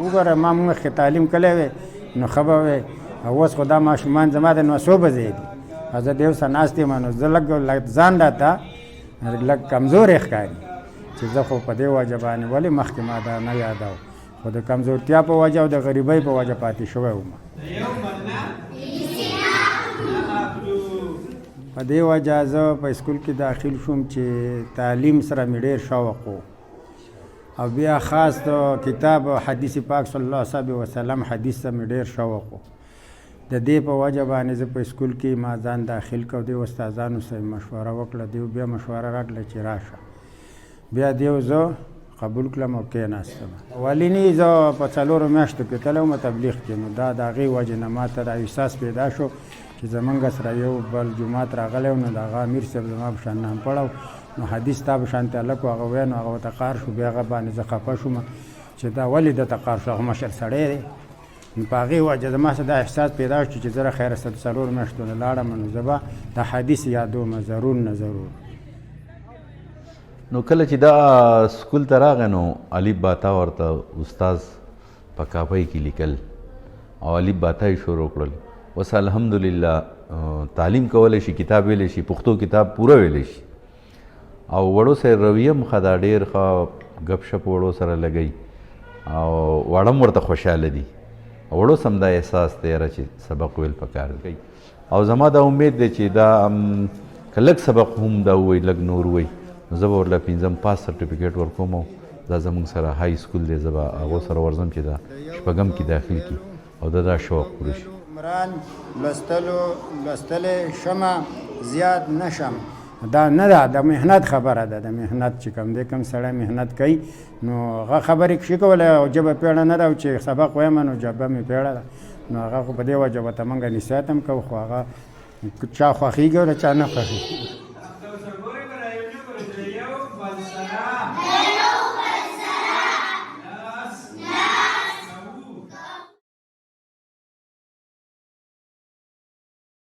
وګوره ما مخکې تعلیم کلی وی نو ښه به وی اوس خو دا ماشومان زما د 900 بجې دي زه د یو څه ناست یم نو زه لږ ځان راته لږ کمزوری ښکاري چې زه خو په دې وجه باندې ولې مخکې ما دا نه یادو خو د کمزورتیا په وجه او د غریبۍ په وجه پاتې شوی وم په دې وجه زه په اسکول کې داخل شوم چې تعلیم سره مې ډېر شوق و او بیا خاص د کتاب حدیث پاک صلی الله علیه وسلم حدیث ته مې ډېر شوق و د دې په وجه باندې زه په اسکول کې ما ځان داخل کړ د استادانو سره مشوره وکړه دیو بیا مشوره راکړه چې راشه بیا دیو زه قبول کړم او کېناستم ولینی زه په 4 میاشتو کې تلم تبلیغ کې نو دا د هغې وجې نه ماته دا احساس پیدا شو چې زمونږ سره یو بل جومات راغلی نو د هغه امیر صاحب زما په شان هم پړو نو حدیث تا په شانتې هلک و هغه وی نو هغه ورته قار شو بیا هغه باندې زه خفه شوم چې دا ولې دته قار شو هغه مشر سړی دی نو په هغې وجه زما څه دا احساس پیدا شو چې زه خیره 4 میاشتو نه لاړم نو زه به د حدیث یادوم ضرور نه ضرور نو کله چې دا سکول ته راغی نو الف باتا ورته استاذ په کاپۍ کې لیکل او الف باتا یې شروع کړل اوس الحمدلله تعلیم کولی شي کتاب ویلی شي پښتو کتاب پوره ویلی شي او وړو سره رویه هم ښه دا ډېر ښه ګپ شپ وړو سره لګوي او واړه هم ورته خوشحاله دي وړو سم دا احساس دی یاره چې سبق ویل پکار کوي او زما دا امید دی چې دا که لږ سبق هم دا ووایي لږ نور ووایي نو زه به ورله 5م پاس سرټیفیکیټ ورکوم او دا زموږ سره های سکول دی زه به هغو سره ورځم چې دا 6م کې داخل کړي او دا شوق پوره شي عمران لوستلی شمه زیات نشم دا نه ده د محنت خبره ده د محنت چې کوم دی کوم سړی محنت کوي نو هغه خبرې شي کولی او ژبه پیړه نه ده او چې سبق وایم نو ژبه مې پیړه ده نو هغه خو په دې وجه ورته موږ نصیحت هم کوو خو هغه چا خوښېږي او د چا نه خوښېږي